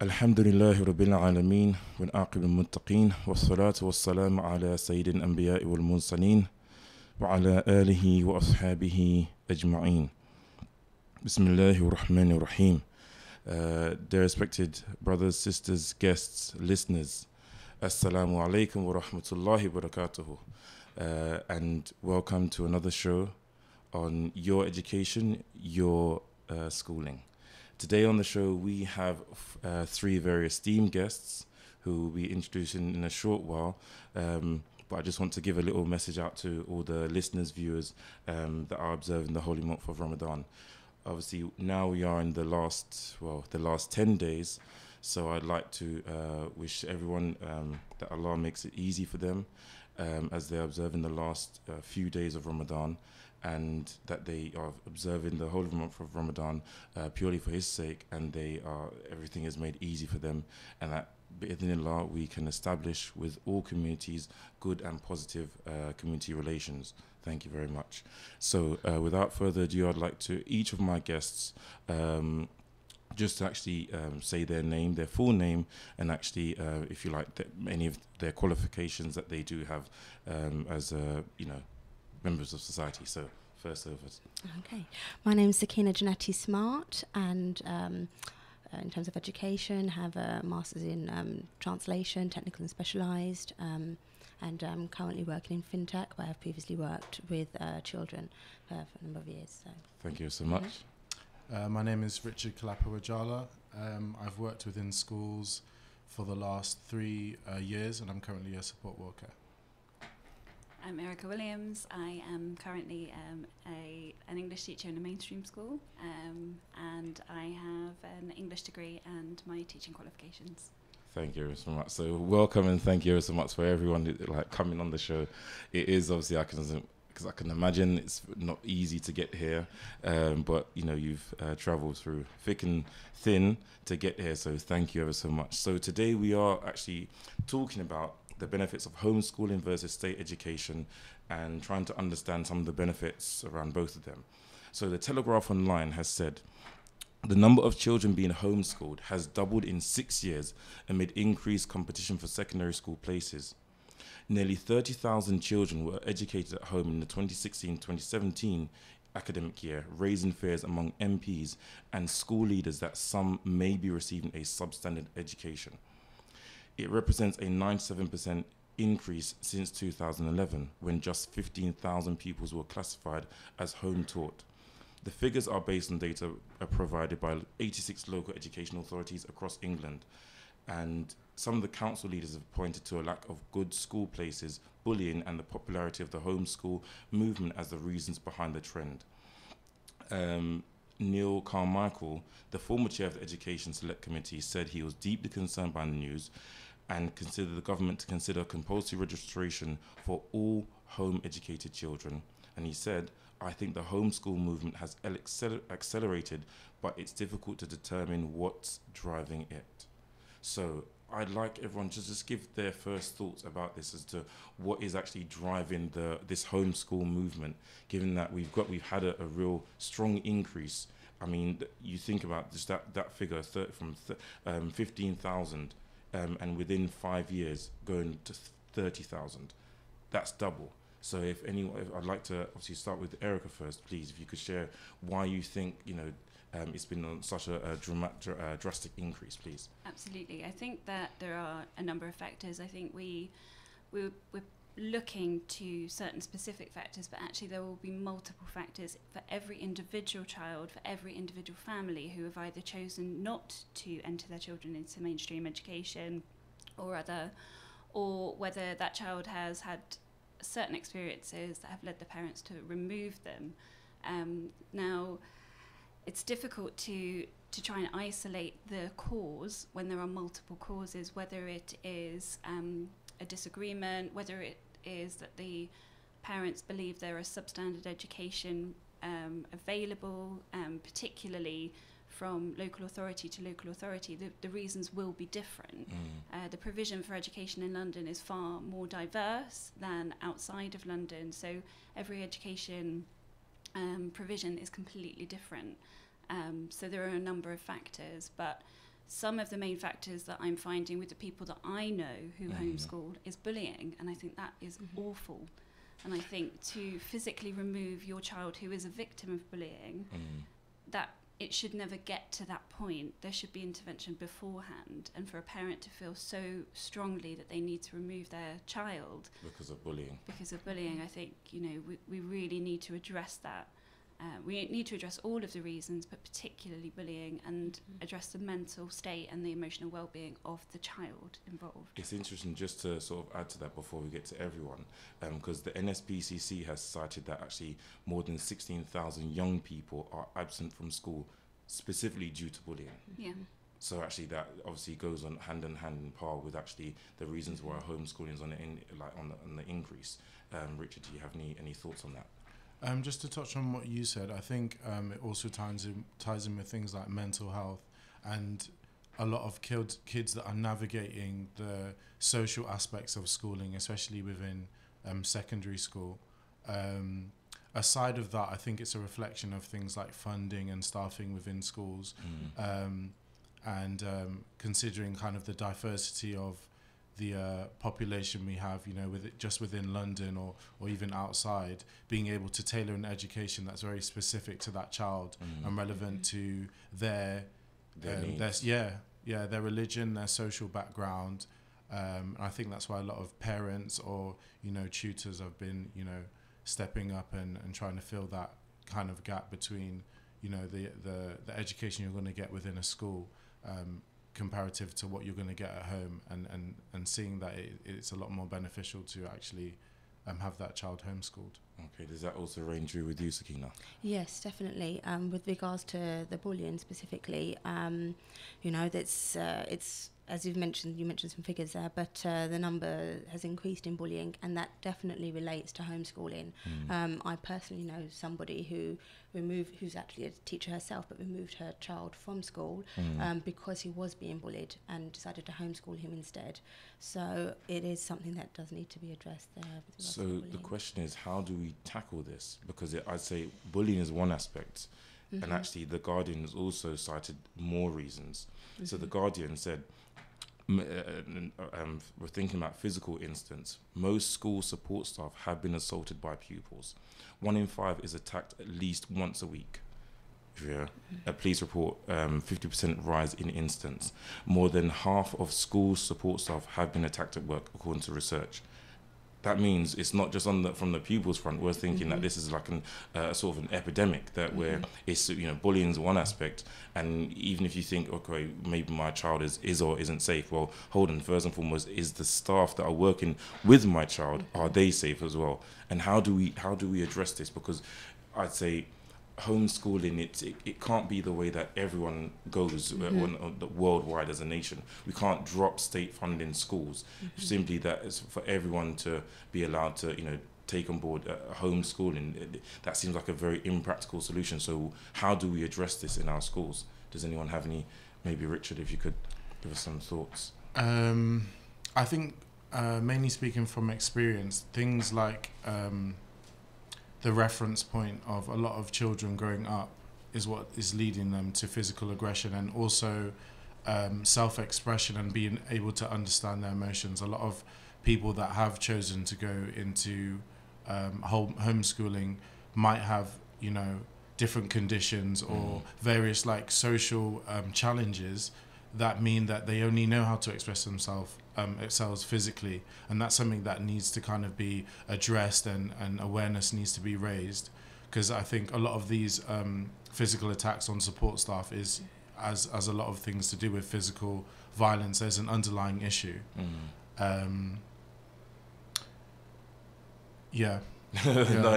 الحمد لله رب العالمين والعاقب المتقين والصلاة والسلام على سيد الأنبياء والمرسلين وعلى آله وأصحابه أجمعين. بسم الله الرحمن الرحيم. Dear respected brothers, sisters, guests, listeners, Assalamu alaikum wa rahmatullahi wa barakatuhu. And welcome to another show on your education, your schooling. Today on the show we have three very esteemed guests who we'll be introducing in a short while. But I just want to give a little message out to all the listeners, viewers that are observing the holy month of Ramadan. Obviously, now we are in the last 10 days. So I'd like to wish everyone that Allah makes it easy for them as they're observing the last few days of Ramadan, and that they are observing the whole month of Ramadan purely for His sake, and everything is made easy for them, and that bi'idhnillah we can establish with all communities good and positive community relations. Thank you very much. So without further ado, I'd like to each of my guests just to actually say their name, their full name, and actually, if you like, any of their qualifications that they do have as members of society. So first over. Okay, my name is Sakina Janati Smart, and in terms of education, have a master's in translation, technical and specialised, and I'm currently working in fintech, where I've previously worked with children for a number of years. So. Thank you so much. My name is Richard Kalapawajala. I've worked within schools for the last 3 years, and I'm currently a support worker. I'm Erica Williams. I am currently an English teacher in a mainstream school, and I have an English degree and my teaching qualifications. Thank you so much. So welcome and thank you so much for everyone coming on the show. It is obviously, because I can imagine it's not easy to get here, but you've travelled through thick and thin to get here, so thank you ever so much. So today we are actually talking about the benefits of homeschooling versus state education, and trying to understand some of the benefits around both of them. So the Telegraph Online has said, the number of children being homeschooled has doubled in 6 years amid increased competition for secondary school places. Nearly 30,000 children were educated at home in the 2016-2017 academic year, raising fears among MPs and school leaders that some may be receiving a substandard education. It represents a 97% increase since 2011, when just 15,000 pupils were classified as home taught. The figures are based on data provided by 86 local education authorities across England, and some of the council leaders have pointed to a lack of good school places, bullying, and the popularity of the homeschool movement as the reasons behind the trend. Neil Carmichael, the former chair of the Education Select Committee, said he was deeply concerned by the news and considered the government to consider compulsory registration for all home-educated children. And he said, I think the homeschool movement has accelerated, but it's difficult to determine what's driving it. So I'd like everyone to just give their first thoughts about this as to what is actually driving this homeschool movement, given that we've had a real strong increase. I mean, you think about just that figure from 15,000 and within 5 years going to 30,000. That's double. So if I'd like to obviously start with Erica first, please, if you could share why you think it's been on such a drastic increase, please. Absolutely. I think that there are a number of factors. I think we're looking to certain specific factors, but actually there will be multiple factors for every individual child, for every individual family who have either chosen not to enter their children into mainstream education or whether that child has had certain experiences that have led the parents to remove them. Now, it's difficult to try and isolate the cause when there are multiple causes, whether it is a disagreement, whether it is that the parents believe there is substandard education available, particularly from local authority to local authority. The reasons will be different. The provision for education in London is far more diverse than outside of London, so every education provision is completely different. So there are a number of factors, but some of the main factors that I'm finding with the people that I know who homeschool is bullying, and I think that is awful. And I think to physically remove your child who is a victim of bullying, that it should never get to that point. There should be intervention beforehand, and for a parent to feel so strongly that they need to remove their child because of bullying. I think, you know, we really need to address that. We need to address all of the reasons, but particularly bullying, and address the mental state and the emotional well-being of the child involved. It's interesting, just to sort of add to that before we get to everyone, because the NSPCC has cited that actually more than 16,000 young people are absent from school specifically due to bullying. Yeah. So actually that obviously goes on hand in par with actually the reasons why homeschooling is on the increase. Richard, do you have any thoughts on that? Just to touch on what you said, I think it also ties in with things like mental health, and a lot of kids that are navigating the social aspects of schooling, especially within secondary school. Aside of that, I think it's a reflection of things like funding and staffing within schools, and considering kind of the diversity of the population we have, you know, just within London or even outside, being able to tailor an education that's very specific to that child and relevant to their religion, their social background. I think that's why a lot of parents or, you know, tutors have been, you know, stepping up and trying to fill that kind of gap between, you know, the education you're going to get within a school comparative to what you're going to get at home, and seeing that it's a lot more beneficial to actually have that child homeschooled. Okay, does that also range true with you, Sakina? Yes, definitely. With regards to the bullying specifically, you know, that's it's, as you mentioned some figures there, but the number has increased in bullying, and that definitely relates to homeschooling. I personally know somebody who's actually a teacher herself, but removed her child from school because he was being bullied, and decided to homeschool him instead. So it is something that does need to be addressed there. So the question is, how do we tackle this? Because I'd say bullying is one aspect, and actually the Guardian has also cited more reasons. So the Guardian said, we're thinking about physical instance. Most school support staff have been assaulted by pupils. 1 in 5 is attacked at least once a week. A police report, 50% rise in instance. More than half of school support staff have been attacked at work, according to research. That means it's not just from the pupils front. We're thinking that this is like a sort of an epidemic, that where it's, you know, bullying is one aspect, and even if you think, okay, maybe my child is or isn't safe, well, hold on, first and foremost, is the staff that are working with my child, are they safe as well? And how do we address this? Because I'd say homeschooling, it can't be the way that everyone goes worldwide as a nation. We can't drop state funding schools. Simply that is for everyone to be allowed to, you know, take on board homeschooling. That seems like a very impractical solution. So how do we address this in our schools? Does anyone have any? Maybe Richard, if you could give us some thoughts. I think mainly speaking from experience, things like the reference point of a lot of children growing up is what is leading them to physical aggression, and also self-expression and being able to understand their emotions. A lot of people that have chosen to go into homeschooling might have, you know, different conditions or various like social challenges that mean that they only know how to express themselves physically, and that's something that needs to kind of be addressed, and awareness needs to be raised, because I think a lot of these physical attacks on support staff is as a lot of things to do with physical violence. There's an underlying issue. Not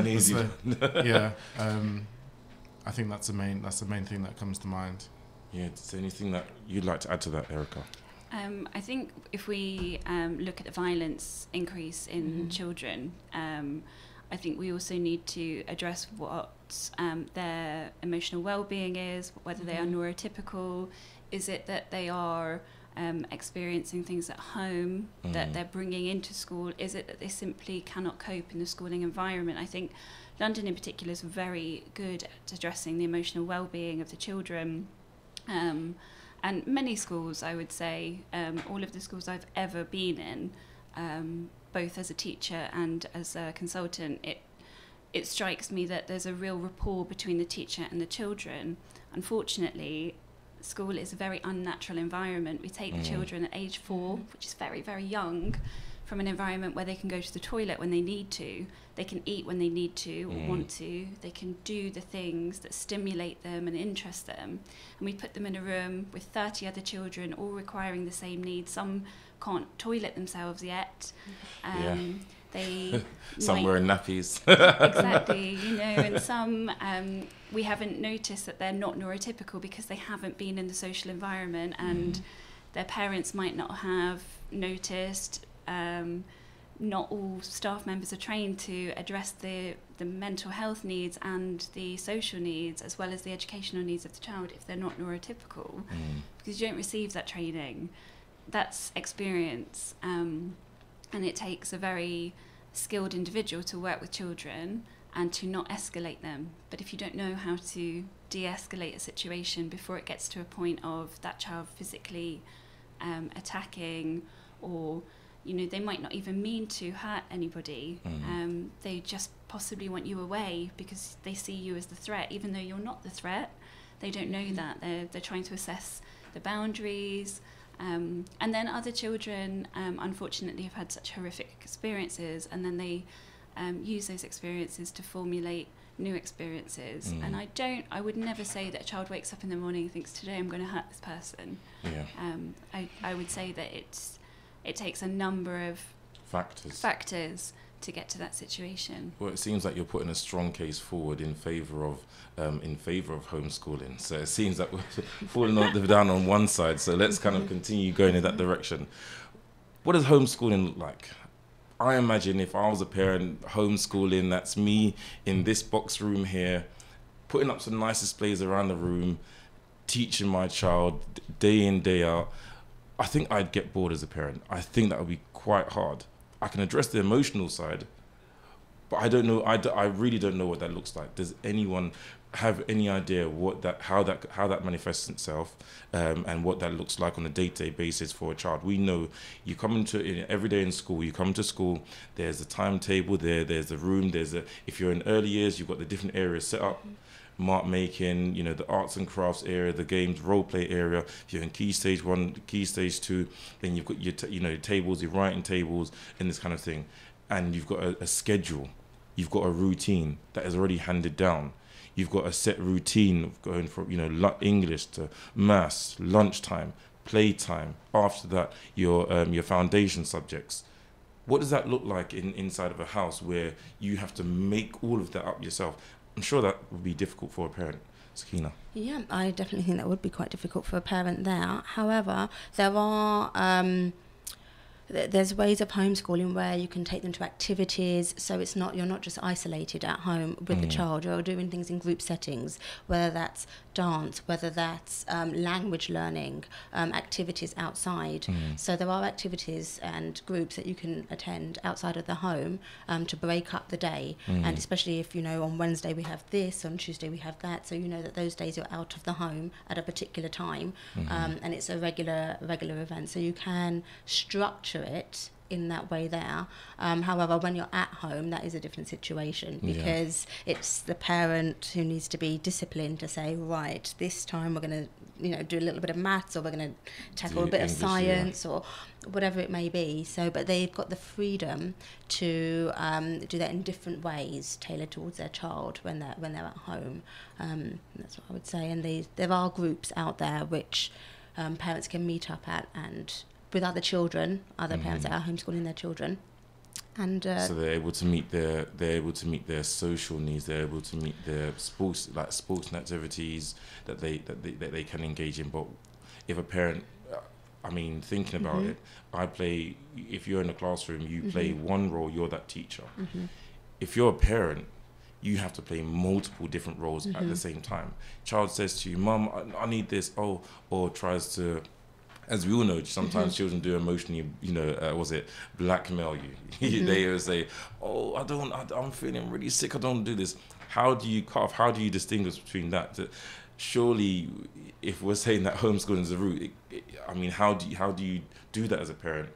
easy. I think that's the main thing that comes to mind. Yeah, is there anything that you'd like to add to that, Erica? I think if we look at the violence increase in children, I think we also need to address what their emotional well-being is, whether they are neurotypical. Is it that they are experiencing things at home that they're bringing into school? Is it that they simply cannot cope in the schooling environment? I think London in particular is very good at addressing the emotional well-being of the children. and many schools, I would say, all of the schools I've ever been in, both as a teacher and as a consultant, it strikes me that there's a real rapport between the teacher and the children. Unfortunately, school is a very unnatural environment. We take the children at age 4, which is very, very young, from an environment where they can go to the toilet when they need to, they can eat when they need to or want to, they can do the things that stimulate them and interest them. And we put them in a room with 30 other children, all requiring the same needs. Some can't toilet themselves yet. They some wearing nappies. Exactly, and some we haven't noticed that they're not neurotypical because they haven't been in the social environment, and their parents might not have noticed. Not all staff members are trained to address the mental health needs and the social needs, as well as the educational needs of the child if they're not neurotypical, because you don't receive that training. That's experience, and it takes a very skilled individual to work with children and to not escalate them. But if you don't know how to de-escalate a situation before it gets to a point of that child physically attacking, or they might not even mean to hurt anybody, they just possibly want you away because they see you as the threat, even though you're not the threat. They don't know that. They're trying to assess the boundaries. And then other children, unfortunately, have had such horrific experiences, and then they use those experiences to formulate new experiences. And I would never say that a child wakes up in the morning and thinks, today I'm going to hurt this person. I would say that it takes a number of factors to get to that situation. Well, it seems like you're putting a strong case forward in favour of homeschooling. So it seems like we're falling down on one side. So let's kind of continue going in that direction. What does homeschooling look like? I imagine if I was a parent, homeschooling, that's me in this box room here, putting up some nice displays around the room, teaching my child day in, day out. I think I'd get bored as a parent. I think that would be quite hard. I can address the emotional side, but I don't know. I really don't know what that looks like. Does anyone have any idea how that manifests itself, and what that looks like on a day-to-day basis for a child? We know you come every day in school. You come to school. There's a timetable there. There's a room. If you're in early years, you've got the different areas set up. Mark making, the arts and crafts area, the games role play area. If you're in key stage 1, key stage 2, then you've got your tables, your writing tables, and this kind of thing. And you've got a schedule. You've got a routine that is already handed down. You've got a set routine of going from English to maths, lunchtime, playtime. After that, your foundation subjects. What does that look like inside of a house where you have to make all of that up yourself? I'm sure that would be difficult for a parent. Sakina. Yeah, I definitely think that would be quite difficult for a parent there. However, there are there's ways of homeschooling where you can take them to activities, so you're not just isolated at home with the child. You're doing things in group settings, whether that's dance, whether that's language learning, activities outside. So there are activities and groups that you can attend outside of the home to break up the day. And especially if on Wednesday we have this, on Tuesday we have that, so that those days you're out of the home at a particular time, and it's a regular event, so you can structure it in that way there. However, when you're at home, that is a different situation, because it's the parent who needs to be disciplined to say, right, this time we're going to do a little bit of maths, or we're going to tackle a bit of science, or whatever it may be. So, but they've got the freedom to do that in different ways, tailored towards their child when they're at home. That's what I would say. And there are groups out there which parents can meet up at, and with other parents that are homeschooling their children, and so they're able to meet their social needs. They're able to meet their sports and activities that they can engage in. But if a parent, thinking about it, if you're in a classroom, you play one role. You're that teacher. If you're a parent, you have to play multiple different roles at the same time. Child says to you, "Mum, I need this," or tries to. As we all know, sometimes children do emotionally, blackmail you. They will say, "Oh, I'm feeling really sick. I don't do this." How do you distinguish between that? surely, if we're saying that homeschooling is the route, I mean, how do you do that as a parent?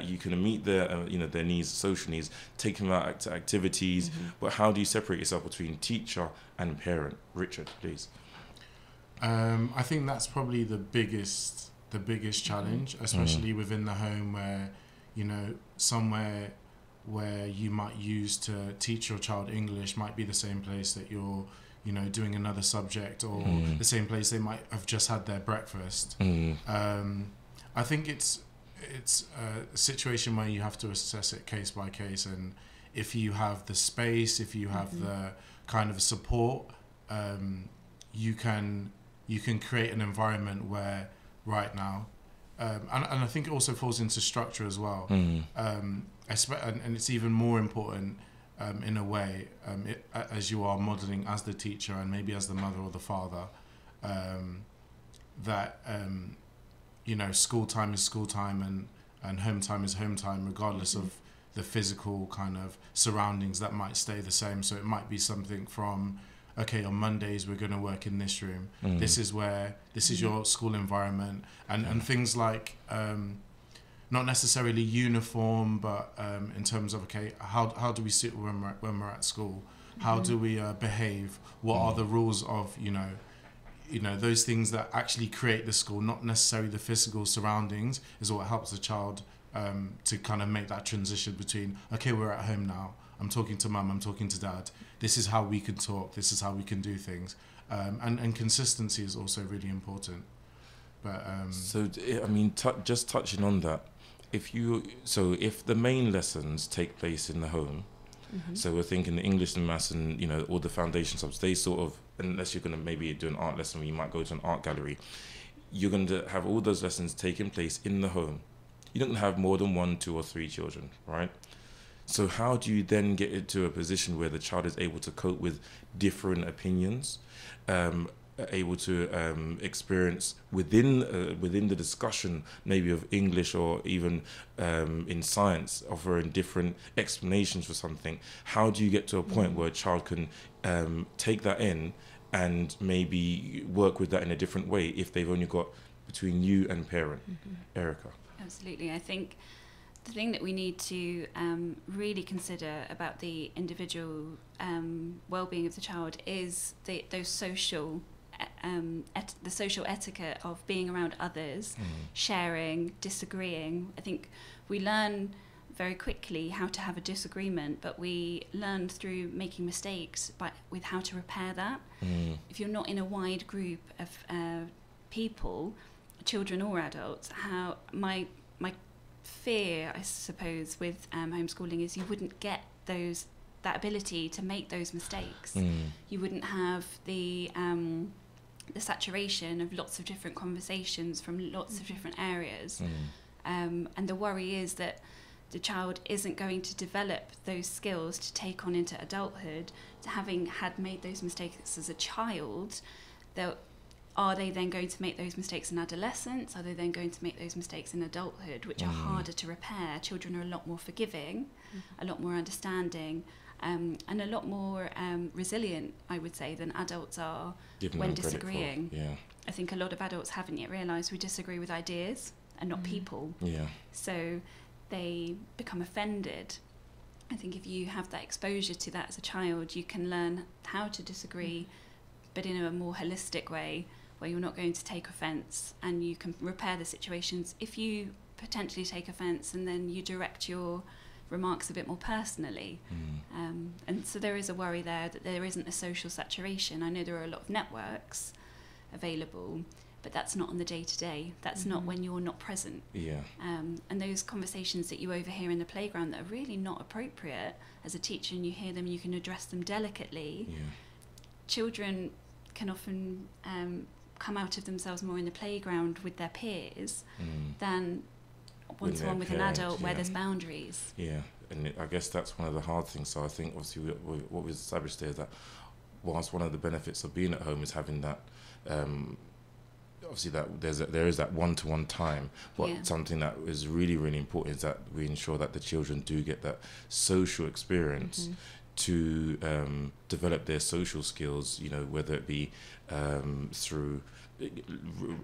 You can meet their their needs, social needs, take them out to activities, but how do you separate yourself between teacher and parent? Richard, please. I think that's probably the biggest challenge, especially within the home, where somewhere where you might use to teach your child English might be the same place that you're doing another subject, or the same place they might have just had their breakfast. I think it's a situation where you have to assess it case by case, and if you have the space, if you have the kind of support, you can create an environment where right now, and I think it also falls into structure as well, and it's even more important in a way, as you are modelling as the teacher and maybe as the mother or the father, that school time is school time and home time is home time, regardless of the physical kind of surroundings that might stay the same. So it might be something from, okay, on Mondays we're going to work in this room. This is your school environment, and things like not necessarily uniform, but in terms of, okay, how do we sit when we're at school? How do we behave? What are the rules of those things that actually create the school, not necessarily the physical surroundings, is what helps the child to kind of make that transition between, okay, we're at home now, I'm talking to mum, I'm talking to dad, this is how we can talk, this is how we can do things, and consistency is also really important. But so I mean, just touching on that, if the main lessons take place in the home, so we're thinking the English and maths and all the foundation subjects, they sort of, unless you're going to maybe do an art lesson where you might go to an art gallery, you're going to have all those lessons taking place in the home. You're not going to have more than 1, 2 or 3 children, right? So how do you then get into a position where the child is able to cope with different opinions, able to experience within the discussion maybe of English, or even in science, offering different explanations for something? How do you get to a point where a child can take that in and maybe work with that in a different way if they've only got between you and parent? Erica? Absolutely. I think the thing that we need to really consider about the individual well-being of the child is those social the social etiquette of being around others, sharing, disagreeing. I think we learn very quickly how to have a disagreement, but we learn through making mistakes with how to repair that. If you're not in a wide group of people, children or adults, how my fear, I suppose, with homeschooling is you wouldn't get that ability to make those mistakes. You wouldn't have the saturation of lots of different conversations from lots of different areas. And the worry is that the child isn't going to develop those skills to take on into adulthood, to having had made those mistakes as a child. Are they then going to make those mistakes in adolescence? Are they then going to make those mistakes in adulthood, which are harder to repair? Children are a lot more forgiving, a lot more understanding, and a lot more resilient, I would say, than adults are when disagreeing. I think a lot of adults haven't yet realised we disagree with ideas and not people. So they become offended. I think if you have that exposure to that as a child, you can learn how to disagree, but in a more holistic way, where you're not going to take offence, and you can repair the situations if you potentially take offence, and then you direct your remarks a bit more personally. And so there is a worry there that there isn't a social saturation. I know there are a lot of networks available, but that's not on the day-to-day. That's not when you're not present. And those conversations that you overhear in the playground that are really not appropriate as a teacher, and you hear them, you can address them delicately. Children can often come out of themselves more in the playground with their peers than one-to-one with an adult where there's boundaries. And I guess that's one of the hard things. So I think obviously what was established there is that whilst one of the benefits of being at home is having that obviously that there is that one-to-one time, but something that is really, really important is that we ensure that the children do get that social experience to develop their social skills, you know, whether it be through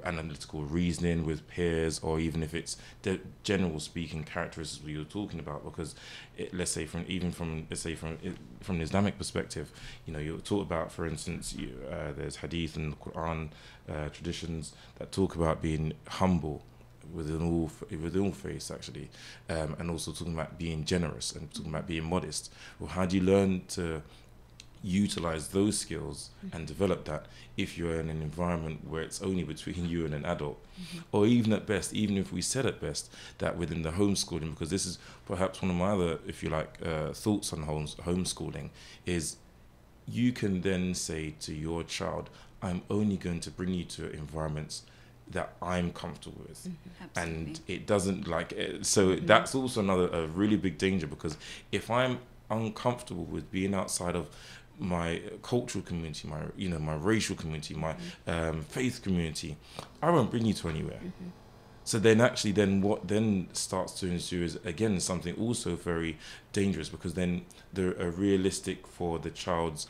analytical reasoning with peers, or even if it's the general speaking characteristics we were talking about. Because let's say from an Islamic perspective, you know, you're taught about, for instance, there's hadith and Quran traditions that talk about being humble within all faiths, actually, and also talking about being generous and talking about being modest. Well, how do you learn to utilize those skills and develop that if you're in an environment where it's only between you and an adult? Or even at best, even if we said at best that within the homeschooling, because this is perhaps one of my other, if you like, thoughts on homeschooling, is you can then say to your child, I'm only going to bring you to environments that I'm comfortable with. And it doesn't that's also a really big danger, because if I'm uncomfortable with being outside of my cultural community, my racial community, my faith community, I won't bring you to anywhere. So then what then starts to ensue is, again, something also very dangerous, because then the realistic for the child's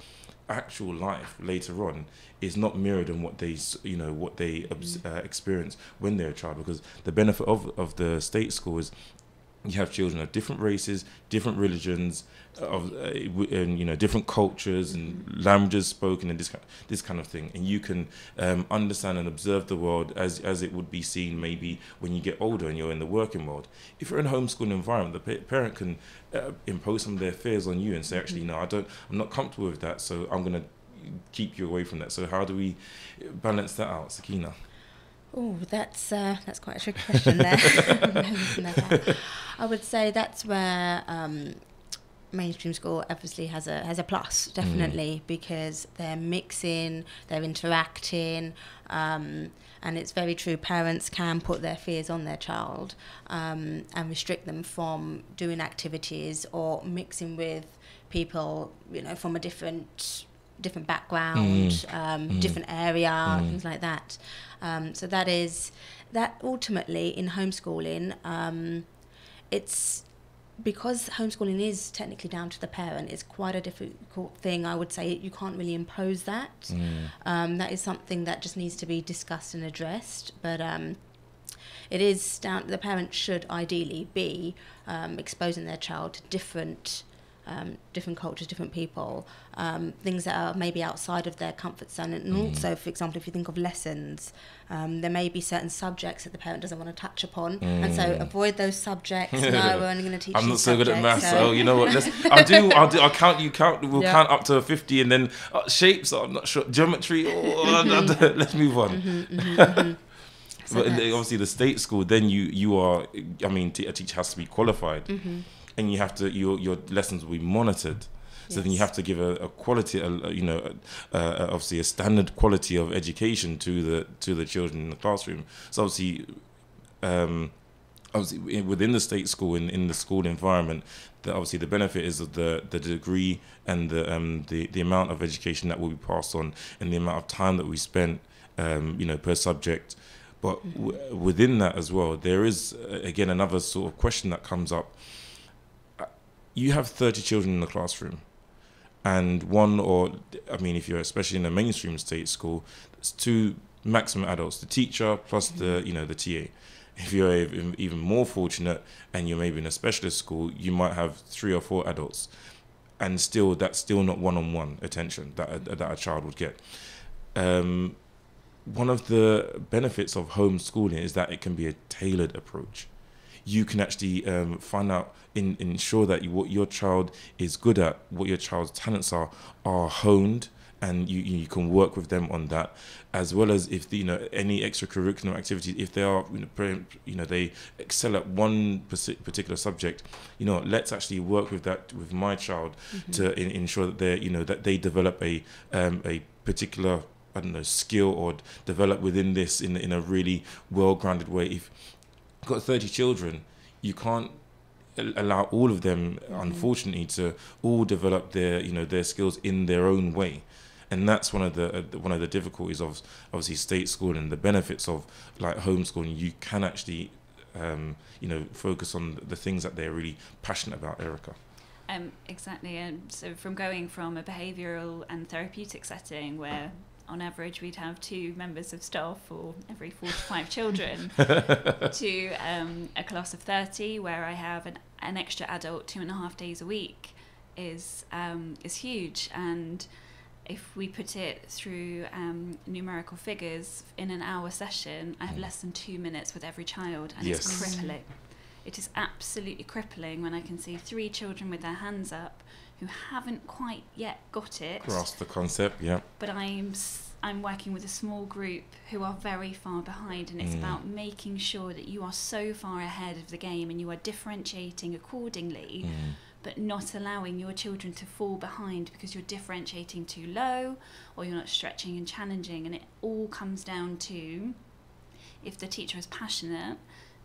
actual life later on is not mirrored in what they experience when they're a child. Because the benefit of the state school is you have children of different races, different religions, and different cultures and languages spoken, and this kind of thing, and you can understand and observe the world as it would be seen maybe when you get older and you're in the working world. If you're in a homeschooling environment, the parent can impose some of their fears on you and say, actually, no, I'm not comfortable with that, so I'm going to keep you away from that. So how do we balance that out, Sakina? Oh, that's quite a tricky question there. I would say that's where mainstream school obviously has a plus, definitely, because they're mixing, they're interacting, and it's very true. Parents can put their fears on their child and restrict them from doing activities or mixing with people, from a different background, different area, things like that. So that ultimately in homeschooling, it's because homeschooling is technically down to the parent. It's quite a difficult thing. I would say you can't really impose that. That is something that just needs to be discussed and addressed. But it is down. The parent should ideally be exposing their child to different cultures, different people, things that are maybe outside of their comfort zone. And also, for example, if you think of lessons, there may be certain subjects that the parent doesn't want to touch upon, and so avoid those subjects. No, we're only going to teach. I'm not so subjects, good at maths, so you know what? I'll count. You count. We'll count up to 50, and then shapes. I'm not sure. Geometry. Let's move on. But obviously, the state school, then you are. I mean, a teacher has to be qualified. And you have to, your lessons will be monitored. So then you have to give a quality, obviously a standard quality of education to the children in the classroom. So obviously within the state school, in the school environment, obviously the benefit is of the degree and the amount of education that will be passed on, and the amount of time that we spent, per subject. But within that as well, there is again another sort of question that comes up. You have 30 children in the classroom, and if you're especially in a mainstream state school, it's 2 maximum adults, the teacher plus the TA. If you're even more fortunate and you're maybe in a specialist school, you might have 3 or 4 adults, and that's still not one-on-one attention that a child would get. One of the benefits of homeschooling is that it can be a tailored approach. You can actually find out, ensure that what your child is good at, what your child's talents are honed, and you can work with them on that, as well as if any extracurricular activities, if they are they excel at one particular subject, let's actually work with that with my child to ensure that they develop a particular skill, or develop within this in a really well-grounded way. If you've got 30 children, you can't allow all of them, unfortunately, to all develop their skills in their own way. And that's one of the difficulties of obviously state school, and the benefits of like homeschooling. You can actually focus on the things that they're really passionate about, Erica. Exactly. And so from going from a behavioural and therapeutic setting where on average we'd have 2 members of staff for every 4 to 5 children to a class of 30 where I have an extra adult 2.5 days a week is huge. And if we put it through numerical figures, in an hour session I have less than 2 minutes with every child, and it's crippling. It is absolutely crippling when I can see 3 children with their hands up who haven't quite yet got it. Grasp the concept, yeah. But I'm working with a small group who are very far behind, and it's about making sure that you are so far ahead of the game and you are differentiating accordingly, but not allowing your children to fall behind because you're differentiating too low or you're not stretching and challenging. And it all comes down to, if the teacher is passionate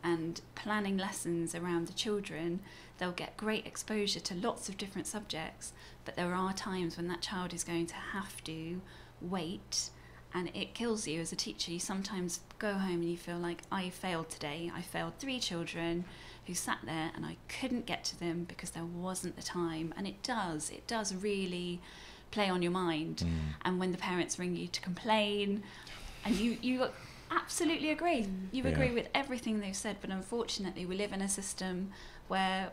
and planning lessons around the children, they'll get great exposure to lots of different subjects, but there are times when that child is going to have to wait, and it kills you as a teacher. You sometimes go home and you feel like, I failed today. I failed 3 children who sat there and I couldn't get to them because there wasn't the time. And it does really play on your mind. And when the parents ring you to complain, and you absolutely agree. You agree with everything they've said, but unfortunately we live in a system where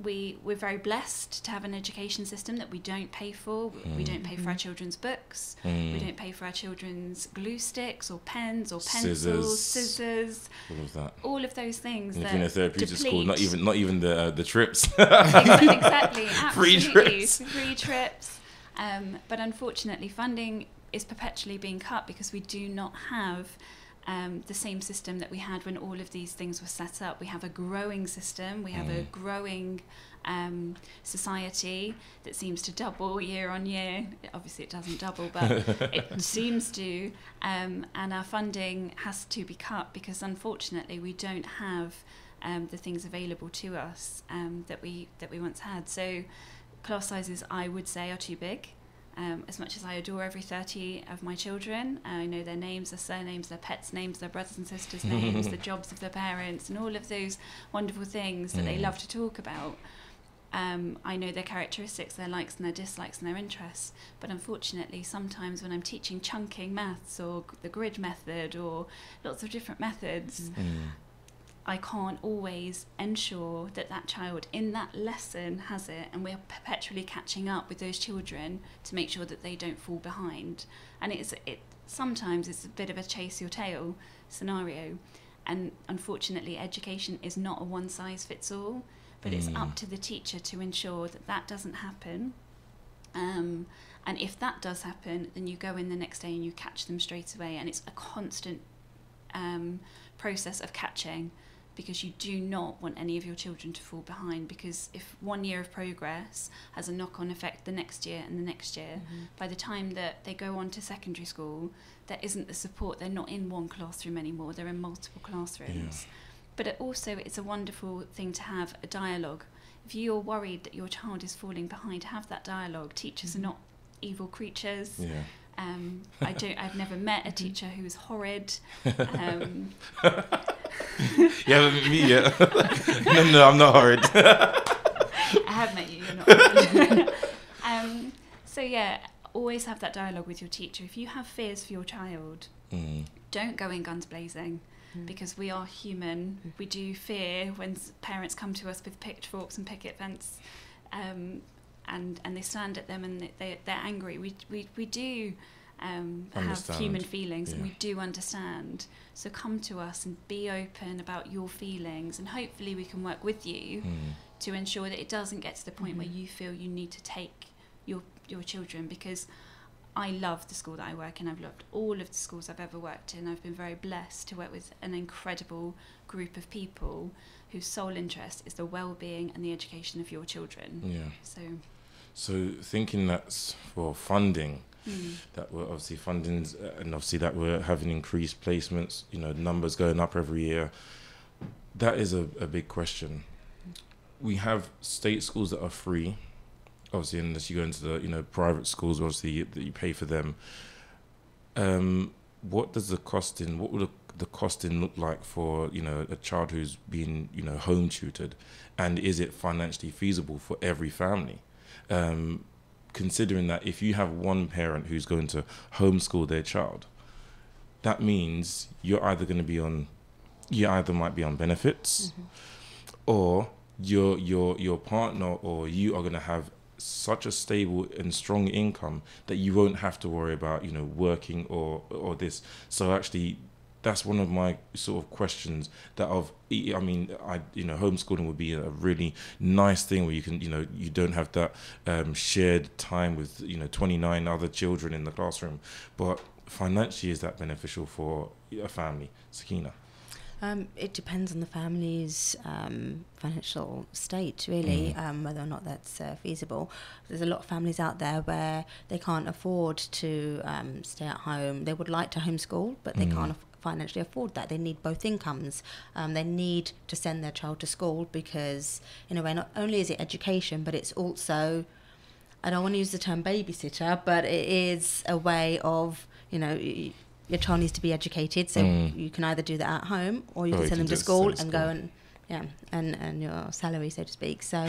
we're very blessed to have an education system that we don't pay for. We don't pay for our children's books. We don't pay for our children's glue sticks or pens or pencils, scissors. All of that. All of those things. And that if you're in a therapeutic deplete. school, not even the trips. Exactly. Free Absolutely. trips. Free trips. But unfortunately, funding is perpetually being cut because we do not have the same system that we had when all of these things were set up. We have a growing system, we have a growing society that seems to double year on year. Obviously it doesn't double, but it seems to, and our funding has to be cut because unfortunately we don't have the things available to us that we once had. So class sizes, I would say, are too big. As much as I adore every 30 of my children, I know their names, their surnames, their pets' names, their brothers and sisters' names, the jobs of their parents, and all of those wonderful things that they love to talk about. I know their characteristics, their likes and their dislikes and their interests. But unfortunately, sometimes when I'm teaching chunking maths or the grid method or lots of different methods, I can't always ensure that that child in that lesson has it, and we're perpetually catching up with those children to make sure that they don't fall behind. And sometimes it's a bit of a chase your tail scenario, and unfortunately education is not a one size fits all, but it's up to the teacher to ensure that that doesn't happen. And if that does happen, then you go in the next day and you catch them straight away, and it's a constant process of catching, because you do not want any of your children to fall behind, because if 1 year of progress has a knock-on effect the next year and the next year, by the time that they go on to secondary school, there isn't the support. They're not in one classroom anymore, they're in multiple classrooms. But it's a wonderful thing to have a dialogue. If you're worried that your child is falling behind, have that dialogue. Teachers are not evil creatures. I've never met a teacher who is horrid. You haven't met me yet. No, I'm not horrid. I have met you, you're not horrid. So yeah, always have that dialogue with your teacher. If you have fears for your child, don't go in guns blazing, because we are human. We do fear when parents come to us with pitchforks and picket fence, and they stand at them and they're angry. We do have human feelings, and we do understand. So come to us and be open about your feelings, and hopefully we can work with you to ensure that it doesn't get to the point where you feel you need to take your children. Because I love the school that I work in. I've loved all of the schools I've ever worked in. I've been very blessed to work with an incredible group of people whose sole interest is the well-being and the education of your children. So thinking that's for funding, that we're obviously funding, and obviously that we're having increased placements, numbers going up every year, that is a big question. We have state schools that are free, obviously, unless you go into the private schools, obviously that you pay for them. What does the costing? What would the costing look like for, you know, a child who's being, you know, home tutored, and is it financially feasible for every family? Considering that if you have one parent who's going to homeschool their child, that means you either might be on benefits, or your partner or you are going to have such a stable and strong income that you won't have to worry about, you know, working or this. So actually, that's one of my sort of questions homeschooling would be a really nice thing where you can, you know, you don't have that shared time with, you know, 29 other children in the classroom. But financially, is that beneficial for a family? Sakina? It depends on the family's financial state, really, whether or not that's feasible. There's a lot of families out there where they can't afford to stay at home. They would like to homeschool, but they can't financially afford that. They need both incomes. They need to send their child to school because, in a way, not only is it education, but it's also, I don't want to use the term babysitter, but it is a way of, you know, your child needs to be educated, so you can either do that at home or you can send them to school and go and and your salary, so to speak. So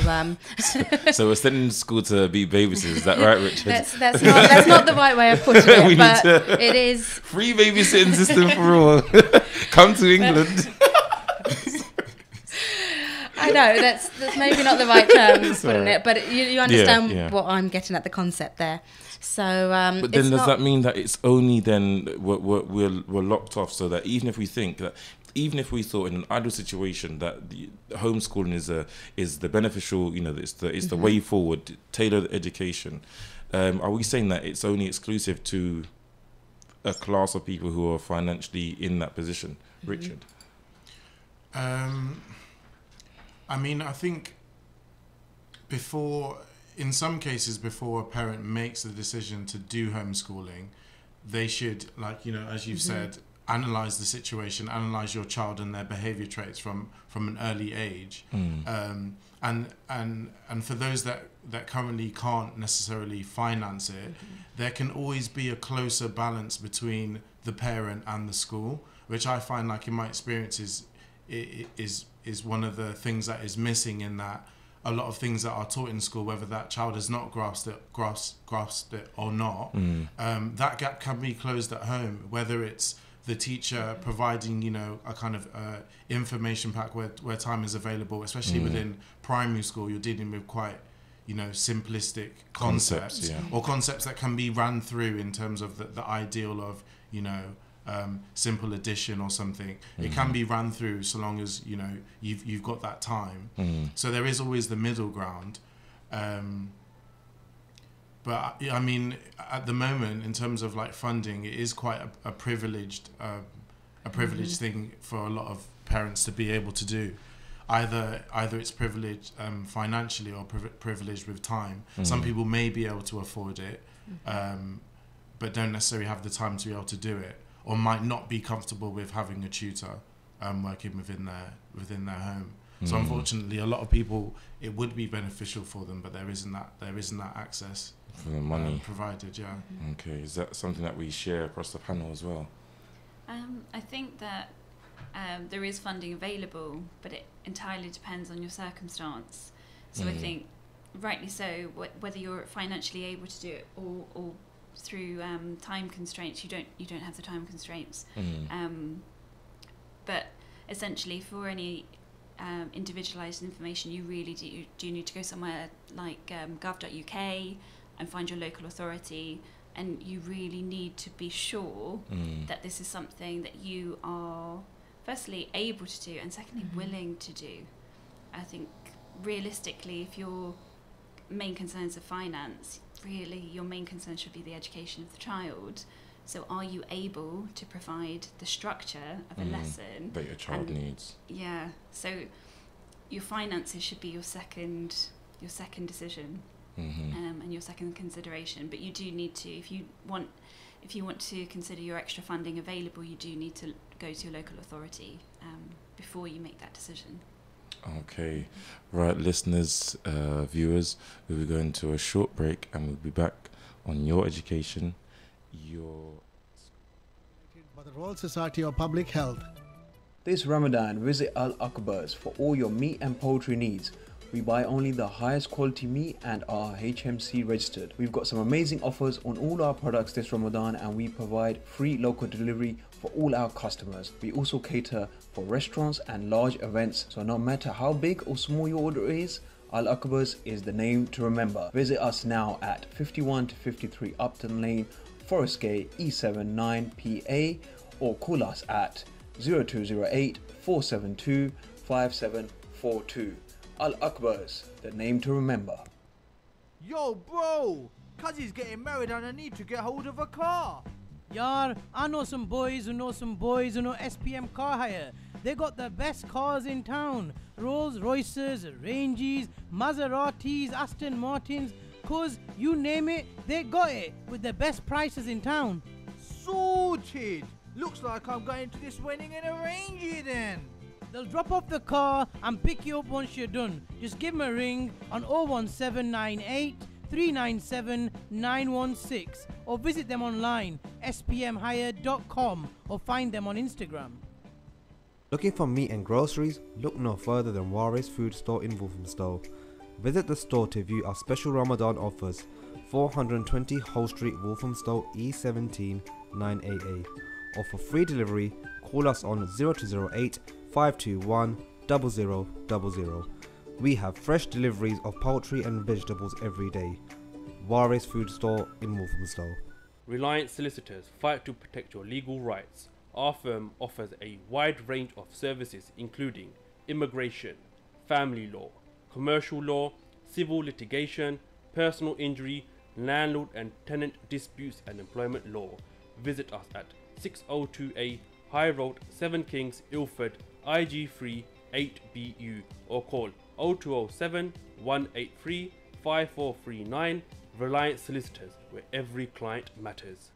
so we're sending to school to be babysitters. Is that right, Richard? that's not the right way of putting it, but it is free babysitting system for all. Come to England. I know that's maybe not the right term for putting it, but you understand what I'm getting at, the concept there. So, but then does that mean that it's only then we're locked off, so that even if we thought in an ideal situation that the homeschooling is the beneficial, you know, it's the way forward, tailored education, are we saying that it's only exclusive to a class of people who are financially in that position, Richard? I mean, I think in some cases, before a parent makes the decision to do homeschooling, they should, like, you know, as you've said, analyze the situation, analyze your child and their behavior traits from an early age. And for those that currently can't necessarily finance it, there can always be a closer balance between the parent and the school, which I find, like, in my experience, is one of the things that is missing, in that a lot of things that are taught in school, whether that child has not grasped it or not, that gap can be closed at home, whether it's the teacher providing, you know, a kind of information pack where time is available, especially within primary school. You're dealing with quite, you know, simplistic concepts or concepts that can be ran through in terms of the ideal of, you know, simple addition or something. It can be ran through so long as, you know, you've got that time. So there is always the middle ground. But I mean, at the moment, in terms of like funding, it is quite a privileged thing for a lot of parents to be able to do. Either it's privileged financially or privileged with time. Some people may be able to afford it, but don't necessarily have the time to be able to do it, or might not be comfortable with having a tutor working within their home. So unfortunately, a lot of people, it would be beneficial for them, but there isn't that access for the money provided. Yeah. Okay, is that something that we share across the panel as well? I think that there is funding available, but it entirely depends on your circumstance. So I think, rightly so, whether you're financially able to do it or through time constraints, you don't have the time constraints. But essentially, for any individualised information, you really do need to go somewhere like gov.uk and find your local authority, and you really need to be sure that this is something that you are firstly able to do and secondly willing to do. I think realistically, if your main concerns are finance, really your main concern should be the education of the child. So are you able to provide the structure of a lesson that your child needs? Yeah. So your finances should be your second decision, and your second consideration. But you do need to, if you want to consider your extra funding available, you do need to go to your local authority before you make that decision. Okay, right, listeners, viewers, we'll be going to a short break and we'll be back on Your Education, Your... by the Royal Society of Public Health. This Ramadan, visit Al Akbar's for all your meat and poultry needs. We buy only the highest quality meat and are HMC registered. We've got some amazing offers on all our products this Ramadan, and we provide free local delivery for all our customers. We also cater for restaurants and large events, so no matter how big or small your order is, Al Akbar's is the name to remember. Visit us now at 51 to 53 Upton Lane, Forest Gate, E7 9PA, or call us at 0208 472 5742. Al Akbar's, the name to remember. Yo, bro! Cuzzy's getting married and I need to get hold of a car. Yar, I know some boys who know SPM car hire. They got the best cars in town. Rolls Royces, Ranges, Maseratis, Aston Martins. Cause you name it, they got it with the best prices in town. Sorted! Looks like I'm going to this wedding in a Ranger then. They'll drop off the car and pick you up once you're done. Just give them a ring on 01798 397 916 or visit them online spmhire.com or find them on Instagram. Looking for meat and groceries? Look no further than Waris Food Store in Walthamstow. Visit the store to view our special Ramadan offers. 420 Hull Street, Walthamstow, E17 9AA. Or for free delivery, call us on 0208 521 0000. We have fresh deliveries of poultry and vegetables every day. Waris Food Store in Walthamstow. Reliance Solicitors fight to protect your legal rights. Our firm offers a wide range of services including immigration, family law, commercial law, civil litigation, personal injury, landlord and tenant disputes and employment law. Visit us at 602A High Road, 7 Kings, Ilford, IG3 8BU or call 0207 183 5439. Reliance Solicitors, where every client matters.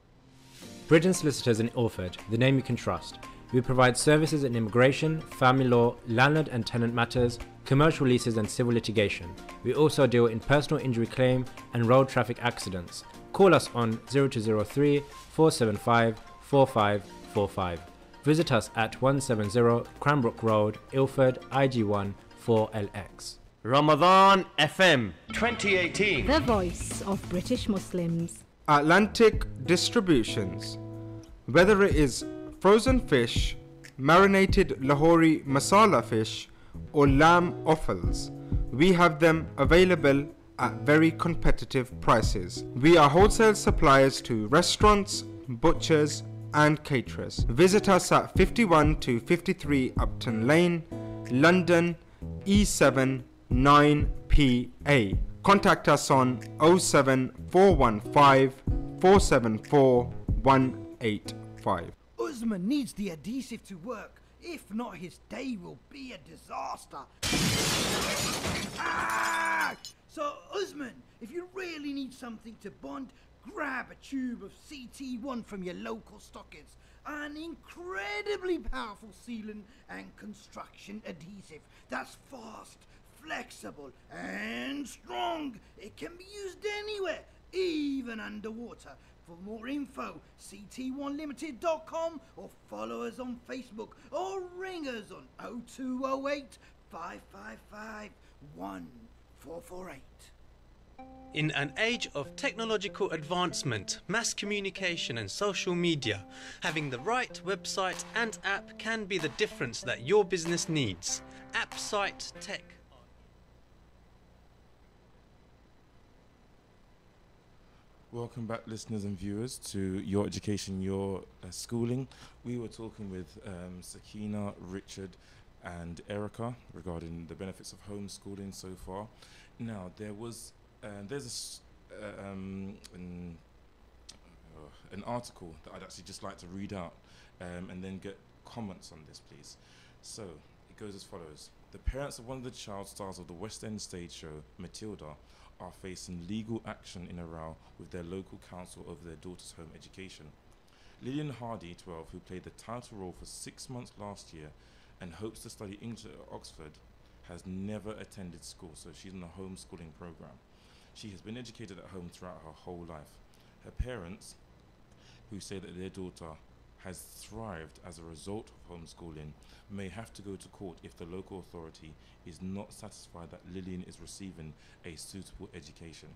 Bridgen Solicitors in Ilford, the name you can trust. We provide services in immigration, family law, landlord and tenant matters, commercial leases and civil litigation. We also deal in personal injury claim and road traffic accidents. Call us on 0203 475 4545. Visit us at 170 Cranbrook Road, Ilford, IG1 4LX. Ramadan FM 2018. The voice of British Muslims. Atlantic Distributions. Whether it is frozen fish, marinated Lahori masala fish, or lamb offals, we have them available at very competitive prices. We are wholesale suppliers to restaurants, butchers, and caterers. Visit us at 51 to 53 Upton Lane, London, E7 9PA. Contact us on 07415 474 185. Usman needs the adhesive to work. If not, his day will be a disaster. Ah! So, Usman, if you really need something to bond, grab a tube of CT1 from your local stockist. An incredibly powerful sealant and construction adhesive that's fast, flexible and strong. It can be used anywhere, even underwater. For more info, ct1limited.com or follow us on Facebook or ring us on 0208 555 1448. In an age of technological advancement, mass communication and social media, having the right website and app can be the difference that your business needs. AppSite Tech. Welcome back, listeners and viewers, to Your Education, Your Schooling. We were talking with Sakina, Richard and Erica regarding the benefits of homeschooling so far. Now, there's an article that I'd actually just like to read out and then get comments on this, please. So, it goes as follows. The parents of one of the child stars of the West End stage show, Matilda, are facing legal action in a row with their local council over their daughter's home education. Lillian Hardy, 12, who played the title role for 6 months last year and hopes to study English at Oxford, has never attended school, so she's in a homeschooling program. She has been educated at home throughout her whole life. Her parents, who say that their daughter has thrived as a result of homeschooling may have to go to court if the local authority is not satisfied that Lillian is receiving a suitable education.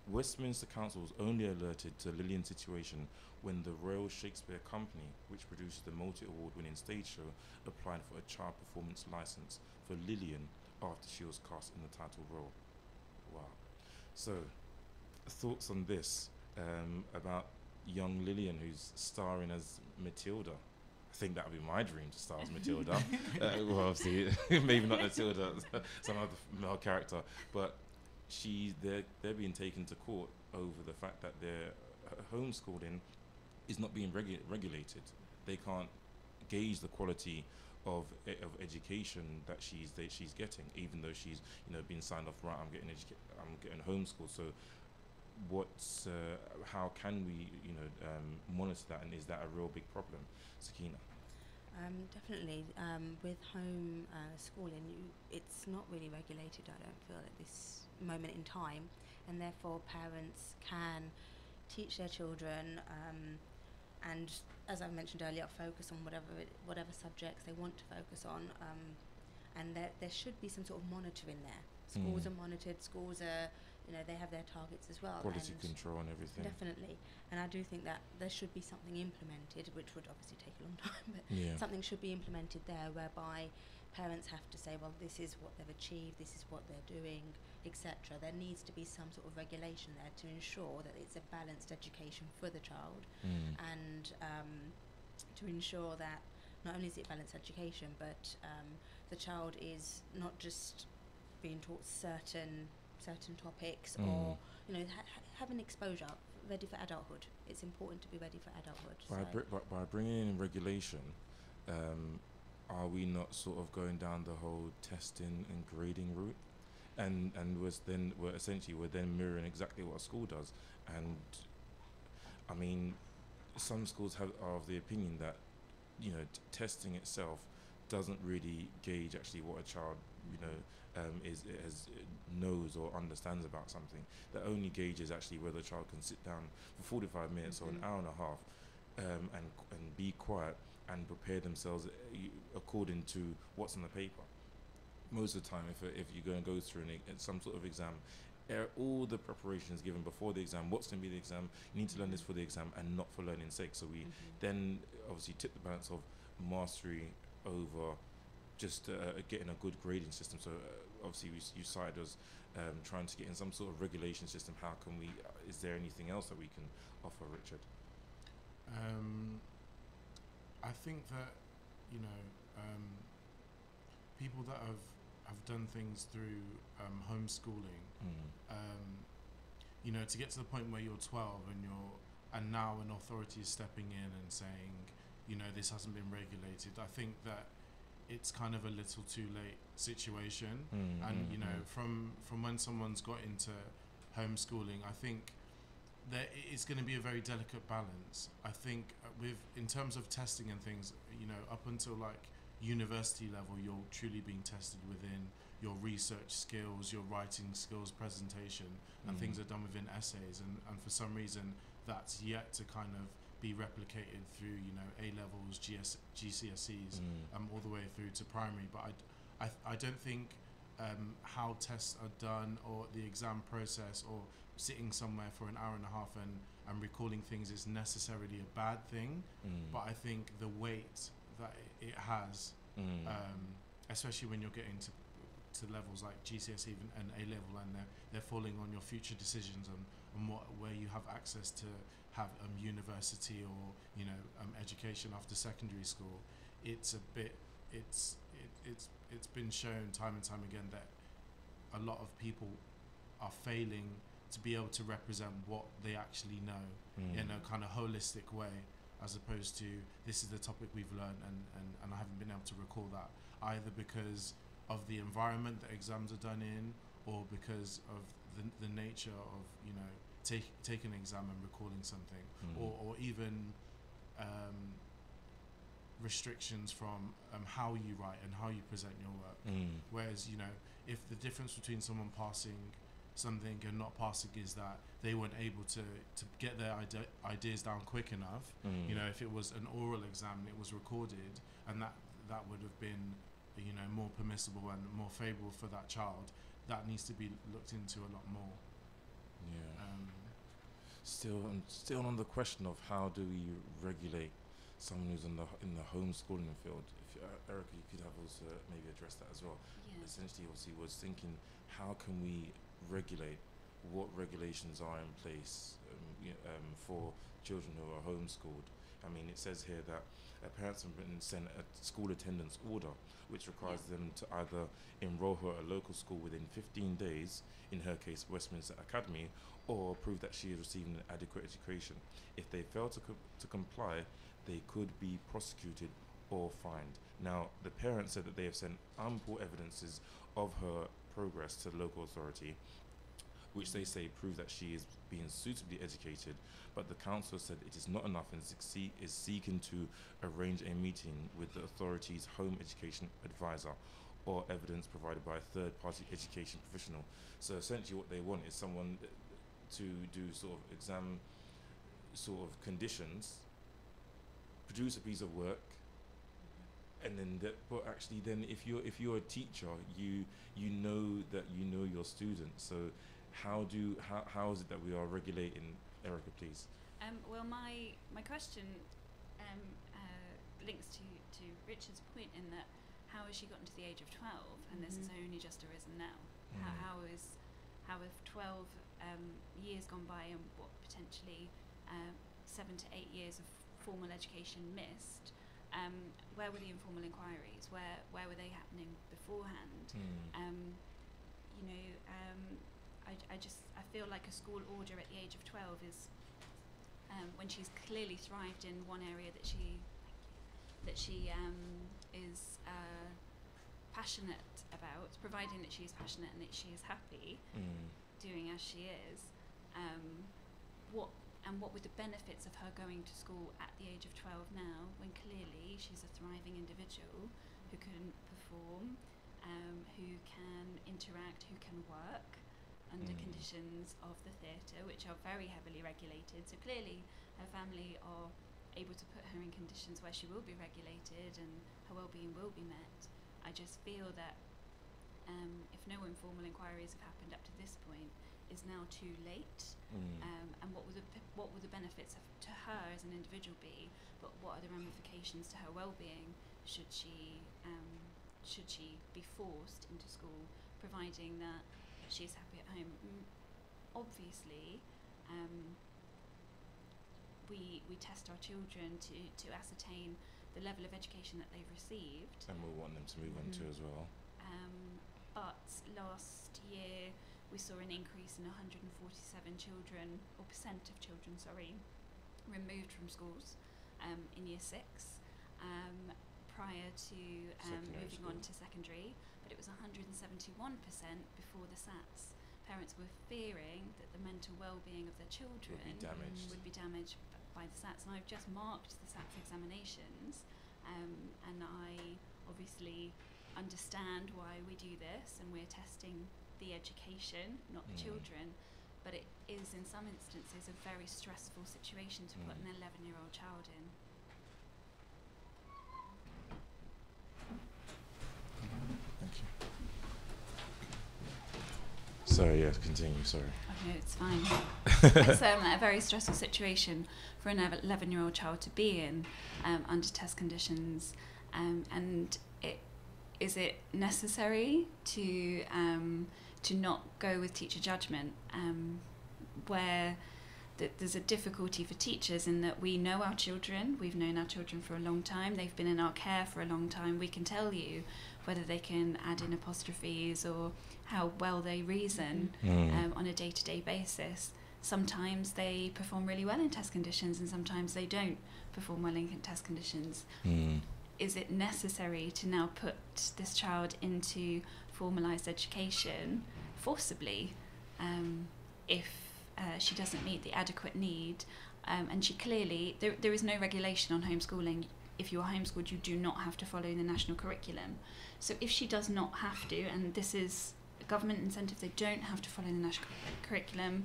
Westminster Council was only alerted to Lillian's situation when the Royal Shakespeare Company, which produces the multi-award-winning stage show, applied for a child performance license for Lillian after she was cast in the title role. Wow. So, thoughts on this about young Lillian who's starring as Matilda? I think that would be my dream, to star as Matilda. Well, obviously, maybe not Matilda, some other male character, but they're being taken to court over the fact that their homeschooling is not being regulated. They can't gauge the quality of education that she's getting, even though she's being signed off. Right, I'm getting homeschooled. So, how can we monitor that, and is that a real big problem, Sakina? Definitely. With home schooling, it's not really regulated, I don't feel, at this moment in time, and therefore parents can teach their children and, as I mentioned earlier, focus on whatever subjects they want to focus on, and there should be some sort of monitoring there. Schools are monitored, schools are, they have their targets as well. Quality control and everything. Definitely. And I do think that there should be something implemented, which would obviously take a long time, but something should be implemented there whereby parents have to say, well, this is what they've achieved, this is what they're doing, etc. There needs to be some sort of regulation there to ensure that it's a balanced education for the child, and to ensure that not only is it balanced education, but the child is not just being taught certain topics, or have an exposure, ready for adulthood. It's important to be ready for adulthood. By bringing in regulation, are we not sort of going down the whole testing and grading route? And we're then mirroring exactly what a school does. And I mean, some schools are of the opinion that testing itself doesn't really gauge actually what a child knows or understands about something. That only gauges actually whether a child can sit down for 45 minutes or an hour and a half and be quiet and prepare themselves according to what's on the paper. Most of the time, if you're going to go through some sort of exam, all the preparations given before the exam, what's going to be the exam, you need to learn this for the exam and not for learning's sake. So we then obviously tip the balance of mastery over just getting a good grading system. So obviously you cited us trying to get in some sort of regulation system. How can we, is there anything else that we can offer, Richard? I think that people that have done things through homeschooling, to get to the point where you're 12 and now an authority is stepping in and saying, this hasn't been regulated. I think that it's kind of a little too late situation. From when someone's got into homeschooling, I think that it's going to be a very delicate balance. I think in terms of testing and things, up until like university level, you're truly being tested within your research skills, your writing skills, presentation, and things are done within essays, and for some reason that's yet to kind of be replicated through A levels, GCSEs, all the way through to primary. But I don't think how tests are done or the exam process or sitting somewhere for an hour and a half and recalling things is necessarily a bad thing. But I think the weight that it has, especially when you're getting to levels like GCSE and A level, and they're falling on your future decisions on where you have access to have university or education after secondary school. It's been shown time and time again that a lot of people are failing to be able to represent what they actually know in a kind of holistic way, as opposed to this is the topic we've learned and I haven't been able to recall that, either because of the environment that exams are done in, or because of the nature of taking an exam and recalling something, or even restrictions from how you write and how you present your work. Whereas if the difference between someone passing something and not passing is that they weren't able to get their ideas down quick enough. You know, if it was an oral exam and it was recorded, and that would have been, you know, more permissible and more favourable for that child, that needs to be looked into a lot more. Yeah. Still on the question of how do we regulate someone who's in the homeschooling field. If Erica, you could have also maybe address that as well. Yeah. Essentially, obviously, was thinking, how can we regulate? What regulations are in place for children who are homeschooled? I mean, it says here that parents have been sent a school attendance order, which requires them to either enroll her at a local school within 15 days, in her case Westminster Academy, or prove that she is receiving an adequate education. If they fail to comply, they could be prosecuted or fined. Now, the parents said that they have sent ample evidences of her progress to the local authority, which they say prove that she is being suitably educated, but the council said it is not enough and is seeking to arrange a meeting with the authority's home education advisor or evidence provided by a third-party education professional. So essentially what they want is someone to do sort of exam sort of conditions, produce a piece of work, and then but actually then if you're a teacher, you know that you know your students. So how is it that we are regulating? Erica, please. Well, my question links to Richard's point in that how has she gotten to the age of 12 and this has only just arisen now? How have 12 years gone by and what potentially 7 to 8 years of formal education missed? Where were the informal inquiries? Where were they happening beforehand? I feel like a school order at the age of 12 is when she's clearly thrived in one area that she is passionate about, providing that she is passionate and that she is happy doing as she is. What were the benefits of her going to school at the age of 12 now, when clearly she's a thriving individual who can perform, who can interact, who can work under conditions of the theatre, which are very heavily regulated. So clearly her family are able to put her in conditions where she will be regulated and her well-being will be met. I just feel that if no informal inquiries have happened up to this point, is now too late. And what will the benefits to her as an individual be? But what are the ramifications to her well-being should she be forced into school, providing that she's happy at home? Obviously, we test our children to ascertain the level of education that they've received, and we'll want them to move on to as well. But last year we saw an increase in 147 children, or percent of children, removed from schools in year 6 prior to moving on to secondary, but it was 171% before the SATs. Parents were fearing that the mental well-being of their children would be damaged by the SATs, and I've just marked the SATs examinations, and I obviously understand why we do this, and we're testing the education, not the children, but it is in some instances a very stressful situation to put an 11-year-old child in. Thank you. Sorry, yeah, continue, sorry. Okay, it's fine. It's a very stressful situation for an 11-year-old child to be in under test conditions, and is it necessary to not go with teacher judgment, where there's a difficulty for teachers in that we know our children, we've known our children for a long time, they've been in our care for a long time, we can tell you whether they can add in apostrophes or how well they reason on a day-to-day basis. Sometimes they perform really well in test conditions and sometimes they don't perform well in test conditions. Is it necessary to now put this child into formalised education forcibly if she doesn't meet the adequate need? And she clearly, there is no regulation on homeschooling. If you are homeschooled, you do not have to follow the national curriculum. So if she does not have to, and this is government incentives. They don't have to follow the national curriculum,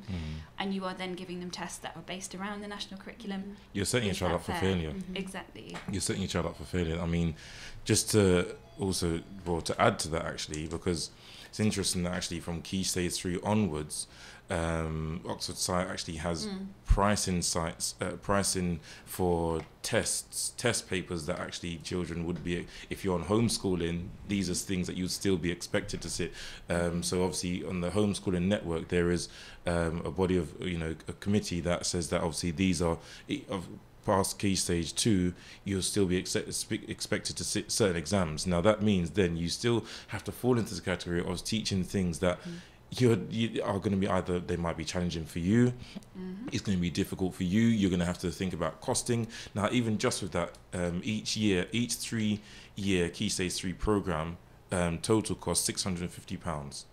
and you are then giving them tests that are based around the national curriculum. You're setting your Is child that up for fair? failure. Exactly. You're setting your child up for failure. I mean, just to also, well, to add to that actually, because it's interesting that actually from Key Stage 3 onwards, Oxford site actually has pricing for test papers that actually children would be, if you're on homeschooling, these are things that you'd still be expected to sit. So obviously on the homeschooling network, there is a body of, a committee that says that obviously these are, past Key Stage 2, you'll still be expected to sit certain exams. Now that means then you still have to fall into the category of teaching things that you are going to be, either they might be challenging for you, it's going to be difficult for you, you're going to have to think about costing. Now even just with that, each 3-year Key Stage 3 program, total cost £650.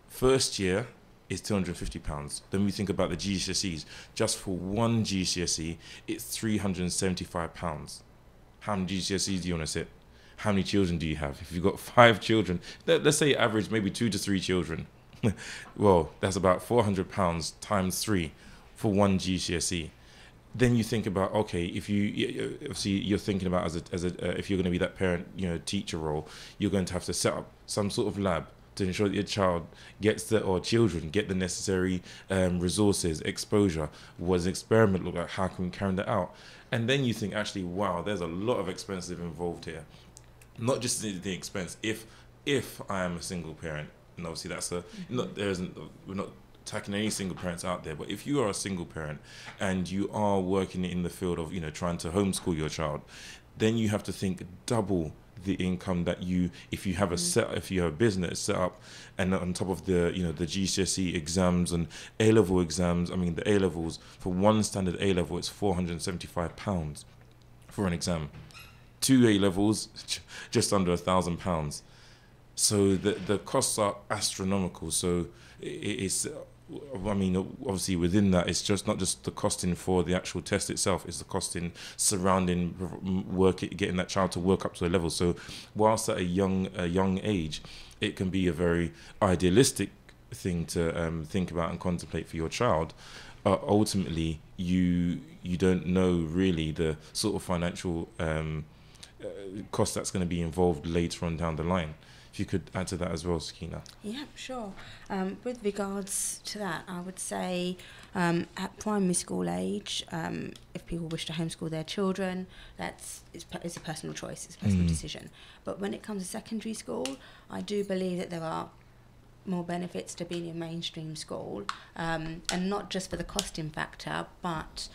First year is £250. Then we think about the GCSEs. Just for one GCSE, it's £375. How many GCSEs do you want to sit? How many children do you have? If you've got 5 children, let's say average maybe 2 to 3 children. Well, that's about £400 times 3 for one GCSE. Then you think about, okay, if you obviously you're thinking about if you're going to be that parent, teacher role, you're going to have to set up some sort of lab to ensure that your child gets or children get the necessary resources, exposure. What does an experiment look like? How can we carry that out? And then you think, actually, wow, there's a lot of expenses involved here. Not just the expense. If I am a single parent, and obviously that's we're not attacking any single parents out there, but if you are a single parent and you are working in the field of trying to homeschool your child, then you have to think double the income that if you have a business set up, and on top of the the GCSE exams and A-level exams. I mean, the A-levels for one standard A-level, it's £475 for an exam. 2 A-levels, just under £1,000. So the costs are astronomical. So it's, I mean, obviously within that, it's just not just the costing for the actual test itself, it's the costing surrounding getting that child to work up to a level. So whilst at a young age, it can be a very idealistic thing to think about and contemplate for your child. Ultimately, you don't know really the sort of financial cost that's going to be involved later on down the line. If you could add to that as well, Sakina. Yeah, sure. With regards to that, I would say at primary school age, if people wish to homeschool their children, it's a personal choice, it's a personal decision. But when it comes to secondary school, I do believe that there are more benefits to being in mainstream school, and not just for the costing factor, but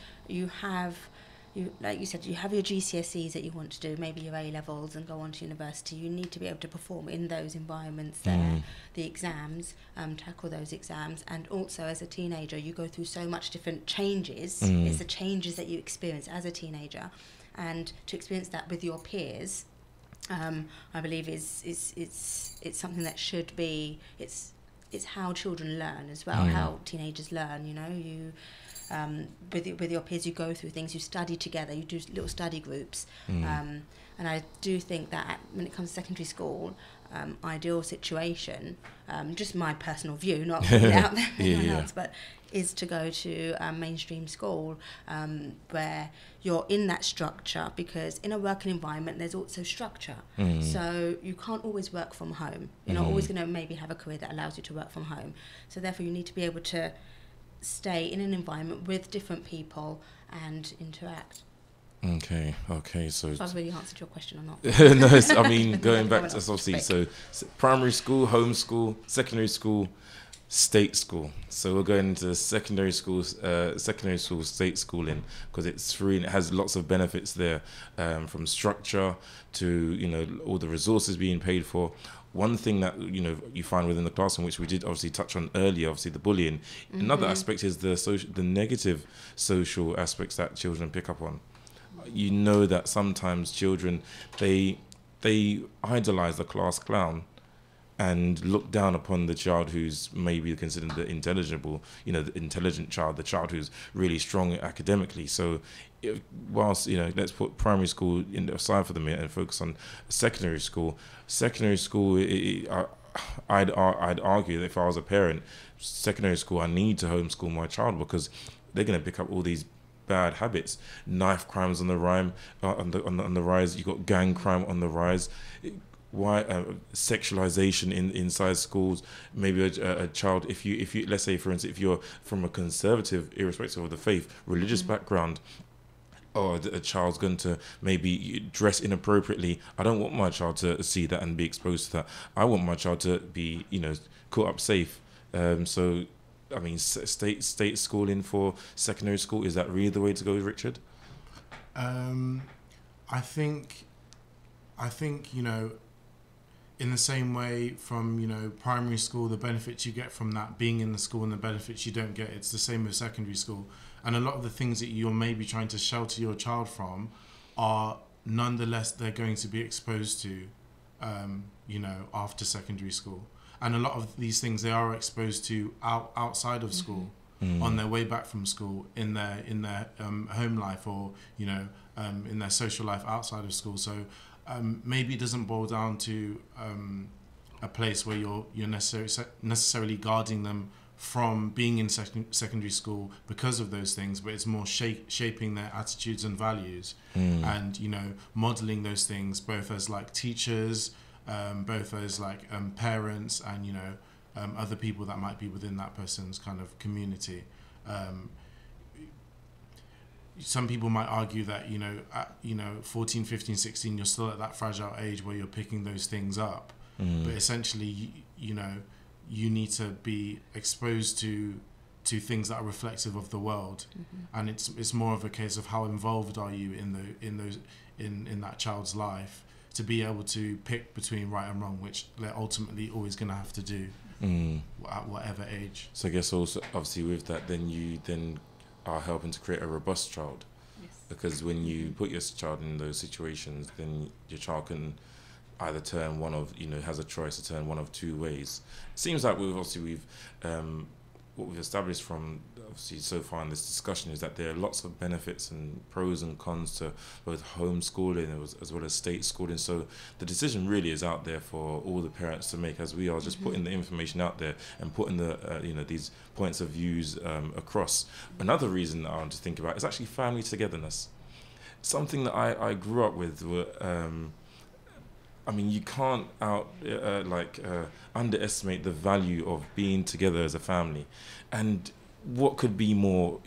like you said, you have your GCSEs that you want to do, maybe your A-levels and go on to university. You need to be able to perform in those environments there, the exams, tackle those exams. And also as a teenager, you go through so much different changes. It's the changes that you experience as a teenager. And to experience that with your peers, I believe it's something that should be, it's how children learn as well, how teenagers learn, with your peers, you go through things, you study together, you do little study groups. And I do think that when it comes to secondary school, ideal situation, just my personal view, not putting it out there for anyone else, but is to go to mainstream school where you're in that structure, because in a working environment there's also structure. So you can't always work from home. You're not always going to maybe have a career that allows you to work from home. So therefore you need to be able to stay in an environment with different people and interact. Okay, so I've really answered your question or not? No, I mean, going back to obviously, so primary school, home school, secondary school, state school. So we're going into secondary school state schooling, because it's free and it has lots of benefits there, from structure to all the resources being paid for. One thing that you find within the classroom, which we did obviously touch on earlier, obviously the bullying. Another aspect is the negative social aspects that children pick up on. That sometimes children they idolize the class clown and look down upon the child who's maybe considered the the intelligent child, the child who's really strong academically. So whilst, let's put primary school aside for the minute and focus on secondary school. Secondary school, I'd argue that if I was a parent, secondary school, I need to homeschool my child because they're going to pick up all these bad habits. Knife crimes on the on the rise. You got gang crime on the rise. Why sexualization inside schools? Maybe a child, if you let's say for instance, if you're from a conservative, irrespective of the faith, religious background, or a child's going to maybe dress inappropriately. I don't want my child to see that and be exposed to that. I want my child to be, caught up safe. So, I mean, state schooling for secondary school, is that really the way to go, Richard? I think, in the same way from, primary school, the benefits you get from that being in the school and the benefits you don't get, it's the same with secondary school. And a lot of the things that you're maybe trying to shelter your child from are nonetheless they're going to be exposed to, after secondary school. And a lot of these things they are exposed to outside of school, on their way back from school, in their home life, or in their social life outside of school. So maybe it doesn't boil down to a place where you're necessarily guarding them from being in secondary school because of those things, but it's more shaping their attitudes and values, and modeling those things both as like teachers, both as like parents, and other people that might be within that person's kind of community. Some people might argue that at 14, 15, 16 you're still at that fragile age where you're picking those things up, but essentially you need to be exposed to things that are reflective of the world, and it's more of a case of how involved are you in that child's life to be able to pick between right and wrong, which they're ultimately always going to have to do at whatever age. So I guess also obviously with that, then you are helping to create a robust child, because when you put your child in those situations, then your child can either turn one of, has a choice to turn one of two ways. It seems like we've what we've established from obviously so far in this discussion is that there are lots of benefits and pros and cons to both homeschooling as well as state schooling. So the decision really is out there for all the parents to make, as we are just putting the information out there and putting the these points of views across. Another reason I want to think about is actually family togetherness. Something that I grew up with. You can't underestimate the value of being together as a family. And what could be more,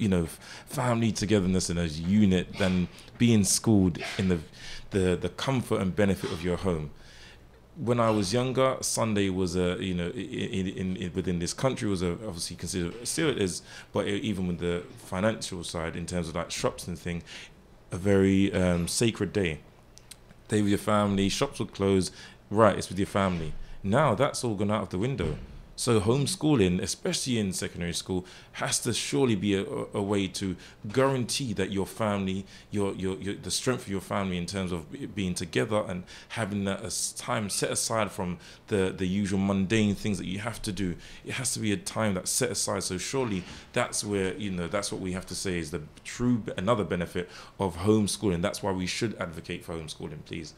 family togetherness in a unit than being schooled in the comfort and benefit of your home. When I was younger, Sunday was within this country was obviously considered, still it is, but even with the financial side in terms of like shops and thing, a very sacred day. Day with your family, shops would close, right, it's with your family. Now that's all gone out of the window. So homeschooling, especially in secondary school, has to surely be a way to guarantee that your family, the strength of your family in terms of being together and having that time set aside from the usual mundane things that you have to do. It has to be a time that's set aside. So surely that's where, that's what we have to say is the true, another benefit of homeschooling. That's why we should advocate for homeschooling, please.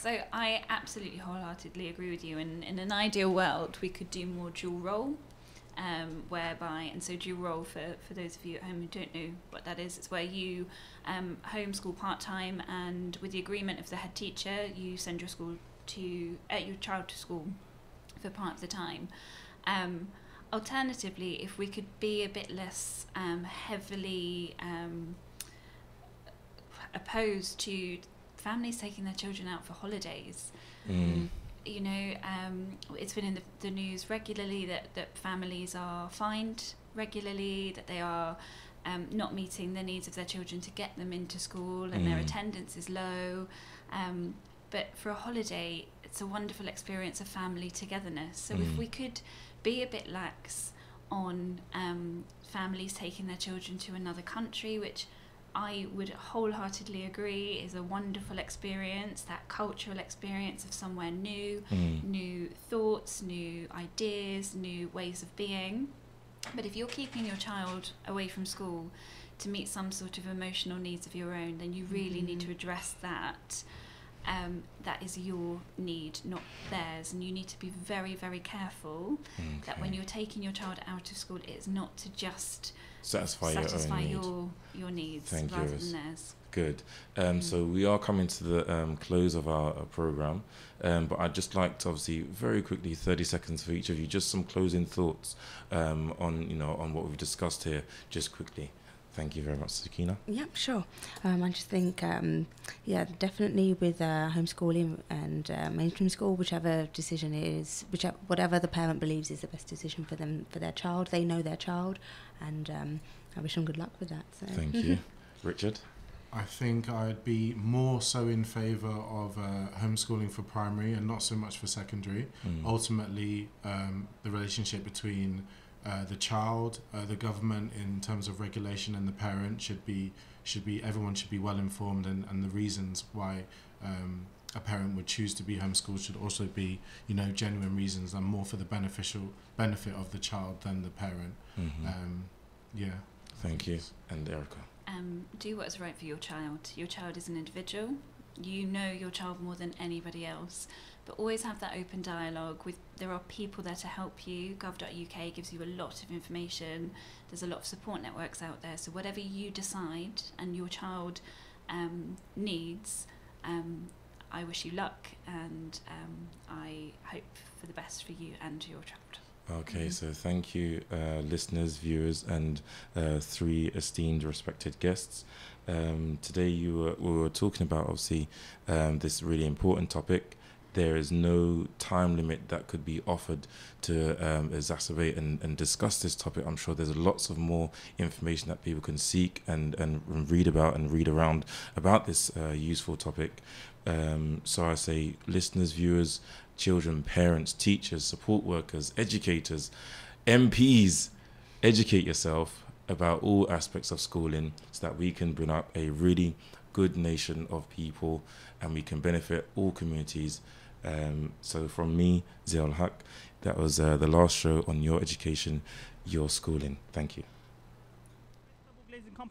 So I absolutely wholeheartedly agree with you. In an ideal world, we could do more dual role, so dual role for those of you at home who don't know what that is, it's where you homeschool part-time, and with the agreement of the head teacher, you send your child to school for part of the time. Alternatively, if we could be a bit less heavily opposed to families taking their children out for holidays. It's been in the news regularly that families are fined regularly, that they are not meeting the needs of their children to get them into school, and their attendance is low. But for a holiday, it's a wonderful experience of family togetherness. So if we could be a bit lax on families taking their children to another country, which I would wholeheartedly agree is a wonderful experience, that cultural experience of somewhere new, new thoughts, new ideas, new ways of being. But if you're keeping your child away from school to meet some sort of emotional needs of your own, then you really need to address that. that is your need, not theirs, and you need to be very, very careful that when you're taking your child out of school, it's not to just satisfy your needs Thank rather you. than theirs. Good. So we are coming to the close of our program, but I'd just like to obviously very quickly, 30 seconds for each of you, just some closing thoughts on what we've discussed here, just quickly. Thank you very much, Sakina. Yeah, sure. I just think, definitely with homeschooling and mainstream school, whichever decision is, whatever the parent believes is the best decision for them, for their child, they know their child, and I wish them good luck with that. So. Thank you. Richard? I think I'd be more so in favour of homeschooling for primary and not so much for secondary. Ultimately, the relationship between the child, the government in terms of regulation, and the parent should be everyone should be well informed, and the reasons why a parent would choose to be homeschooled should also be genuine reasons and more for the benefit of the child than the parent. Thank you. And Erica? Do what is right for your child. Your child is an individual. You know your child more than anybody else, but always have that open dialogue with. There are people there to help you. Gov.uk gives you a lot of information. There's a lot of support networks out there. So whatever you decide and your child needs, I wish you luck, and I hope for the best for you and your child. Okay, so thank you, listeners, viewers, and 3 esteemed, respected guests. Today we were talking about, obviously, this really important topic. There is no time limit that could be offered to exacerbate and discuss this topic. I'm sure there's lots of more information that people can seek and read about and read around about this useful topic. So I say, listeners, viewers, children, parents, teachers, support workers, educators, MPs, educate yourself about all aspects of schooling so that we can bring up a really good nation of people and we can benefit all communities. So from me, Ziaul Haq, that was the last show on Your Education, Your Schooling. Thank you.